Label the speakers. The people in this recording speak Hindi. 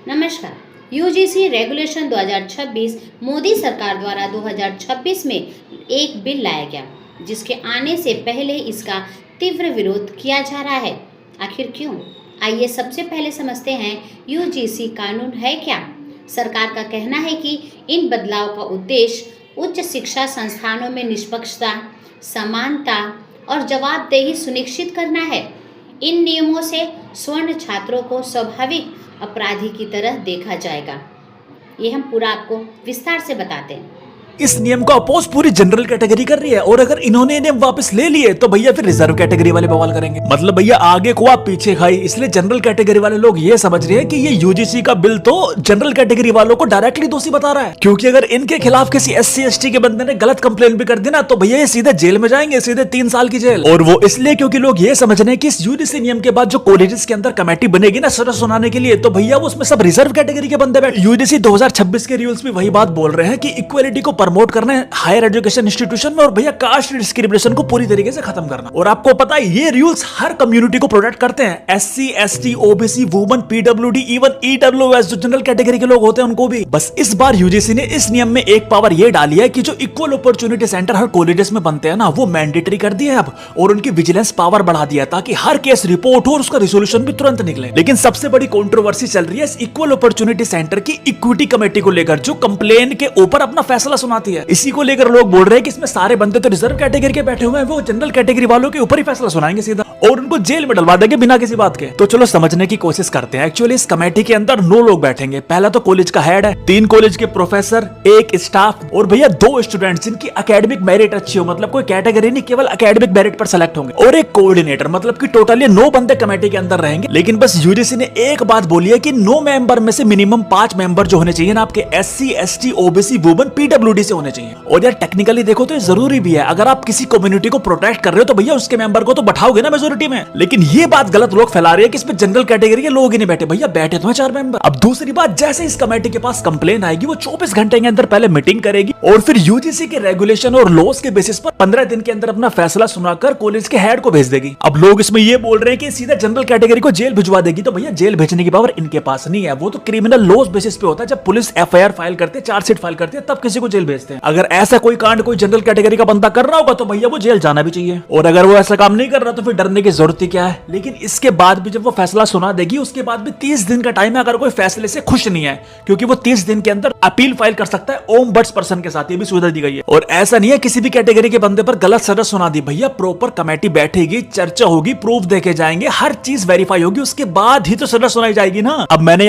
Speaker 1: नमस्कार। यूजीसी रेगुलेशन 2026 मोदी सरकार द्वारा 2026 में एक बिल लाया गया, जिसके आने से पहले इसका तीव्र विरोध किया जा रहा है। आखिर क्यों? आइए सबसे पहले समझते हैं यूजीसी कानून है क्या। सरकार का कहना है कि इन बदलाव का उद्देश्य उच्च शिक्षा संस्थानों में निष्पक्षता, समानता और जवाबदेही सुनिश्चित करना है। इन नियमों से स्वर्ण छात्रों को स्वाभाविक अपराधी की तरह देखा जाएगा। ये हम पूरा आपको विस्तार से बताते हैं।
Speaker 2: इस नियम को अपोज पूरी जनरल कैटेगरी कर रही है, और अगर इन्होंने नियम वापस ले लिए तो भैया फिर रिजर्व कैटेगरी वाले बवाल करेंगे। मतलब भैया आगे को आप पीछे खाई। इसलिए जनरल कैटेगरी वाले लोग ये समझ रहे हैं कि ये यूजीसी का बिल तो जनरल कैटेगरी वालों को डायरेक्टली दोषी बता रहा है, क्योंकि अगर इनके खिलाफ किसी SC ST के बंदे ने गलत कंप्लेन भी कर दी ना तो भैया ये सीधे जेल में जाएंगे, सीधे 3 साल की जेल। और वो इसलिए क्योंकि लोग ये समझ रहे हैं कि इस यूजीसी नियम के बाद जो कॉलेजेस के अंदर कमेटी बनेगी ना सजा सुनाने के लिए, तो भैया वो उसमें सब रिजर्व कैटेगरी के बंदे बैठे। यूजीसी 2026 के रूल्स में वही बात बोल रहे हैं कि इक्वालिटी को प्रमोट करना है हायर एजुकेशन इंस्टीट्यूशन में, और भैया कास्ट डिस्क्रिमिनेशन को पूरी तरीके से खत्म करना। और आपको पता है ये रूल्स हर कम्युनिटी को प्रोटेक्ट करते हैं, SC ST OBC women PWD even EWS जो जनरल कैटेगरी के लोग होते हैं उनको भी। बस इस बार यूजीसी ने इस नियम में एक पावर ये डाली है कि जो इक्वल अपॉर्चुनिटी सेंटर हर कॉलेजेस में बनते हैं ना वो मैंडेटरी कर दिए अब, और उनकी विजिलेंस पावर बढ़ा दिया ताकि हर केस रिपोर्ट हो और उसका रिजोल्यूशन भी तुरंत निकले। लेकिन सबसे बड़ी कंट्रोवर्सी चल रही है इस इक्वल अपॉर्चुनिटी सेंटर की इक्विटी कमेटी को लेकर, जो कंप्लेन के ऊपर अपना फैसला सुनाती है। इसी को लेकर लोग बोल रहे हैं कि इसमें सारे बंदे तो रिजर्व कैटेगरी के बैठे हुए हैं, वो जनरल कैटेगरी वालों के ऊपर ही फैसला सुनाएंगे सीधा और उनको जेल में डलवा देंगे बिना किसी बात के। तो चलो समझने की कोशिश करते हैं। एक्चुअली इस कमेटी के अंदर 9 लोग बैठेंगे। पहला तो कॉलेज का हेड है, 3 कॉलेज के प्रोफेसर, 1 स्टाफ और भैया 2 स्टूडेंट जिनकी एकेडमिक मेरिट अच्छी हो, मतलब कोई कैटेगरी नहीं, केवल एकेडमिक मेरिट पर सेलेक्ट होंगे, और 1 कोऑर्डिनेटर। मतलब कि टोटली 9 बंदे कमेटी के अंदर रहेंगे। लेकिन बस यूजीसी ने एक बात बोली है कि 9 मेंबर में से मिनिमम 5 मेंबर जो होने चाहिए ना आपके SC ST OBC women PWD से होने चाहिए। और यार टेक्निकली देखो तो जरूरी भी है। अगर आप किसी कम्युनिटी को प्रोटेक्ट कर रहे हो तो भैया उसके मेंबर को तो बैठाओगे ना मेजोरिटी में। लेकिन ये बात गलत लोग फैला रहे हैं कि इसमें जनरल कैटेगरी के लोग ही नहीं बैठे। भैया बैठे तो हैं 4 मेंबर। अब दूसरी बात, जैसे इस कमेटी के पास कंप्लेन आएगी वो 24 घंटे के अंदर पहले मीटिंग करेगी और फिर यूजीसी के रेगुलेशन और लॉस के बेसिस पर 15 दिन के अंदर अपना फैसला सुनाकर कॉलेज के हेड को भेज देगी। अब लोग इसमें ये बोल रहे हैं कि सीधा जनरल कैटेगरी को जेल भिजवा देगी, तो भैया जेल भेजने की पावर इनके पास नहीं है। वो तो क्रिमिनल लॉस बेसिस पे होता है। जब पुलिस FIR फाइल करती है, चार्जशीट फाइल करती है, तब किसी को जेल भेजते हैं। अगर ऐसा कोई कांड कोई जनरल कैटेगरी का बंदा कर रहा होगा तो भैया वो जेल जाना भी चाहिए। और अगर वो ऐसा काम नहीं कर रहा तो फिर डरने की जरूरत ही क्या है। लेकिन इसके बाद भी जब वो फैसला सुना देगी उसके बाद भी 30 दिन का टाइम है। अगर कोई फैसले से खुश नहीं है, क्योंकि वो 30 दिन के अंदर अपील फाइल कर सकता है ओम्बड्सपर्सन के साथ, ये भी सुविधा दी गई है। और ऐसा नहीं है किसी भी कैटेगरी के बंदे पर गलत सजा सुना दी, भैया प्रॉपर कमेटी बैठेगी, चर्चा होगी, प्रूफ देखे जाएंगे, हर चीज वेरीफाई होगी, उसके बाद ही तो सजा सुनाई जाएगी ना। अब मैंने